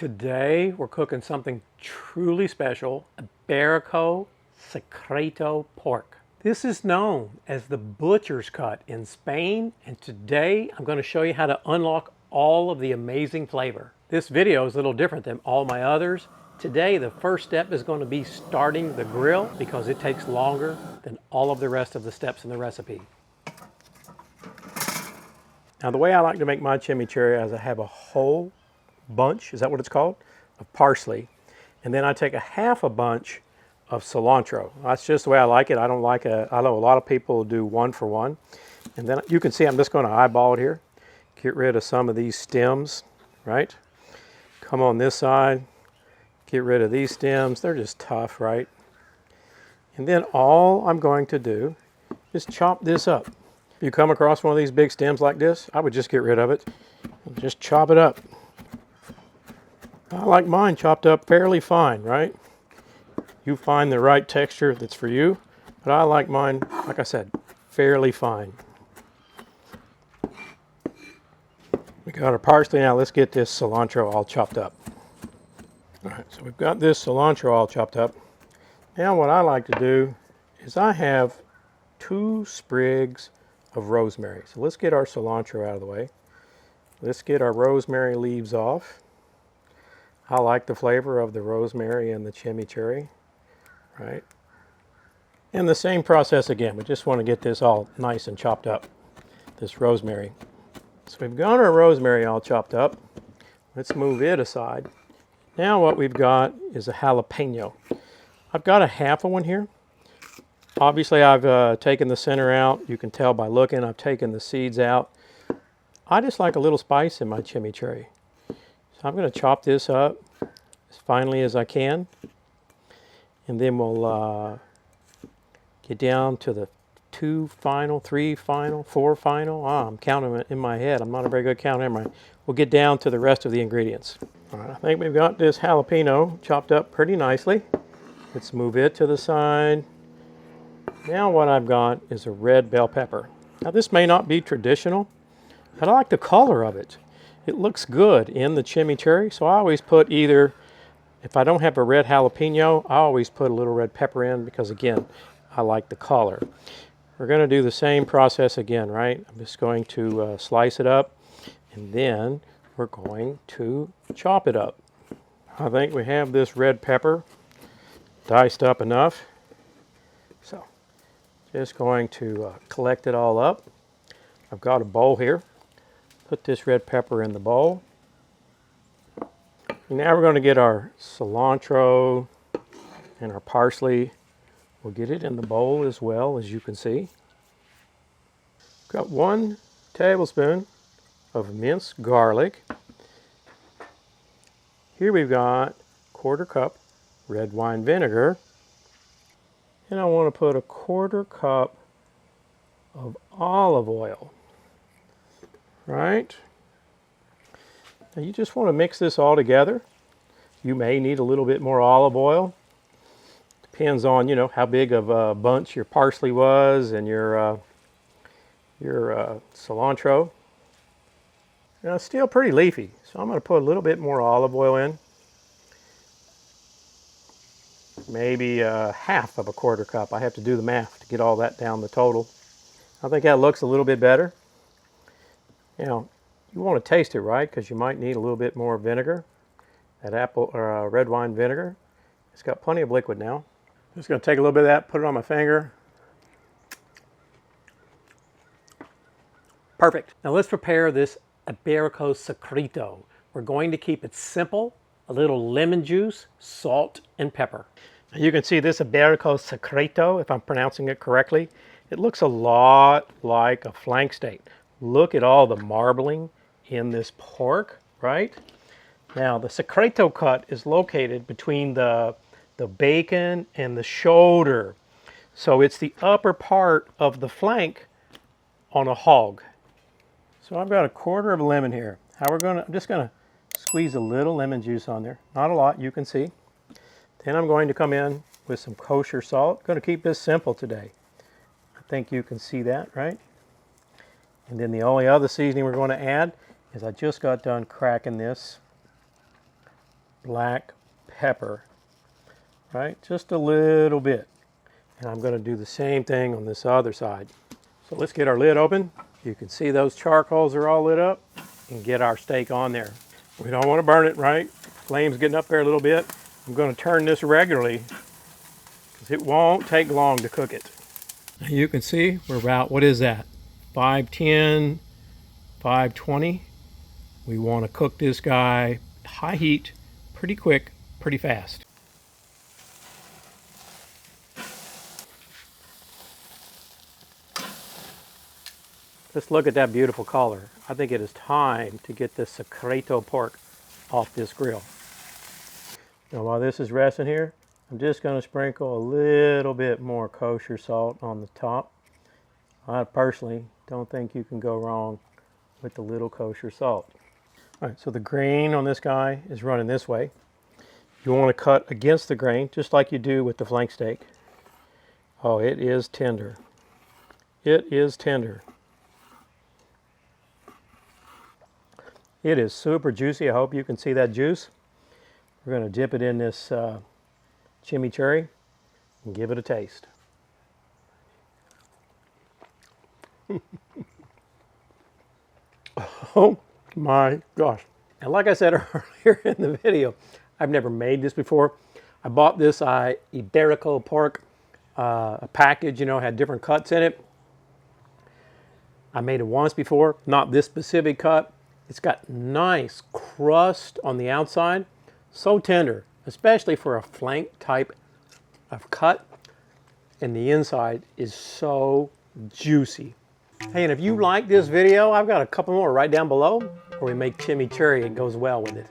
Today we're cooking something truly special, Iberico Secreto Pork. This is known as the butcher's cut in Spain, and today I'm going to show you how to unlock all of the amazing flavor. This video is a little different than all my others. Today the first step is going to be starting the grill because it takes longer than all of the rest of the steps in the recipe. Now the way I like to make my chimichurri is I have a whole bunch, is that what it's called, of parsley, and then I take a half a bunch of cilantro. That's just the way I like it. I don't like I know a lot of people do one for one, and then you can see I'm just going to eyeball it here, get rid of some of these stems, right? Come on this side, get rid of these stems. They're just tough, right? And then all I'm going to do is chop this up. If you come across one of these big stems like this, I would just get rid of it and just chop it up. I like mine chopped up fairly fine, right? You find the right texture that's for you, but I like mine, like I said, fairly fine. We got our parsley. Now let's get this cilantro all chopped up. All right, so we've got this cilantro all chopped up. Now what I like to do is I have 2 sprigs of rosemary. So let's get our cilantro out of the way. Let's get our rosemary leaves off. I like the flavor of the rosemary and the chimichurri, right? And the same process again. We just want to get this all nice and chopped up, this rosemary. So we've got our rosemary all chopped up. Let's move it aside. Now what we've got is a jalapeno. I've got a half of one here. Obviously I've taken the center out. You can tell by looking, I've taken the seeds out. I just like a little spice in my chimichurri. So I'm going to chop this up as finely as I can. And then we'll get down to the 2 final, 3 final, 4 final. I'm counting it in my head. I'm not a very good counter. We'll get down to the rest of the ingredients. All right, I think we've got this jalapeno chopped up pretty nicely. Let's move it to the side. Now what I've got is a red bell pepper. Now this may not be traditional, but I like the color of it. It looks good in the chimichurri, so I always put either, if I don't have a red jalapeno, I always put a little red pepper in because again, I like the color. We're going to do the same process again, right? I'm just going to slice it up and then we're going to chop it up. I think we have this red pepper diced up enough. So just going to collect it all up. I've got a bowl here. Put this red pepper in the bowl. And now we're going to get our cilantro and our parsley. We'll get it in the bowl as well, as you can see. Got 1 tablespoon of minced garlic. Here we've got 1/4 cup red wine vinegar. And I want to put 1/4 cup of olive oil. Right? Now you just want to mix this all together. You may need a little bit more olive oil. Depends on, you know, how big of a bunch your parsley was and your cilantro. Now it's still pretty leafy, so I'm going to put a little bit more olive oil in. Maybe 1/2 of 1/4 cup. I have to do the math to get all that down the total. I think that looks a little bit better. Now, you want to taste it, right? Because you might need a little bit more vinegar. That red wine vinegar. It's got plenty of liquid now. Just going to take a little bit of that, put it on my finger. Perfect. Now let's prepare this Iberico Secreto. We're going to keep it simple. A little lemon juice, salt, and pepper. Now you can see this Iberico Secreto, if I'm pronouncing it correctly. It looks a lot like a flank steak. Look at all the marbling in this pork, right? Now the Secreto cut is located between the bacon and the shoulder. So it's the upper part of the flank on a hog. So I've got 1/4 of a lemon here. I'm just gonna squeeze a little lemon juice on there. Not a lot, you can see. Then I'm going to come in with some kosher salt. Going to keep this simple today. I think you can see that, right? And then the only other seasoning we're going to add is I just got done cracking this black pepper, right? Just a little bit. And I'm going to do the same thing on this other side. So let's get our lid open. You can see those charcoals are all lit up, and get our steak on there. We don't want to burn it, right? Flame's getting up there a little bit. I'm going to turn this regularly because it won't take long to cook it. Now you can see we're about, what is that? 510, 520. We want to cook this guy high heat, pretty quick, pretty fast. Let's look at that beautiful color. I think it is time to get this secreto pork off this grill. Now while this is resting here, I'm just going to sprinkle a little bit more kosher salt on the top. I personally don't think you can go wrong with a little kosher salt. All right, so the grain on this guy is running this way. You want to cut against the grain, just like you do with the flank steak. Oh, it is tender. It is tender. It is super juicy. I hope you can see that juice. We're going to dip it in this chimichurri and give it a taste. Oh my gosh. And like I said earlier in the video, I've never made this before. I bought this Iberico pork, a package, you know, had different cuts in it. I made it once before, not this specific cut. It's got nice crust on the outside, so tender, especially for a flank type of cut. And the inside is so juicy. Hey, and if you like this video, I've got a couple more right down below where we make chimichurri. It goes well with it.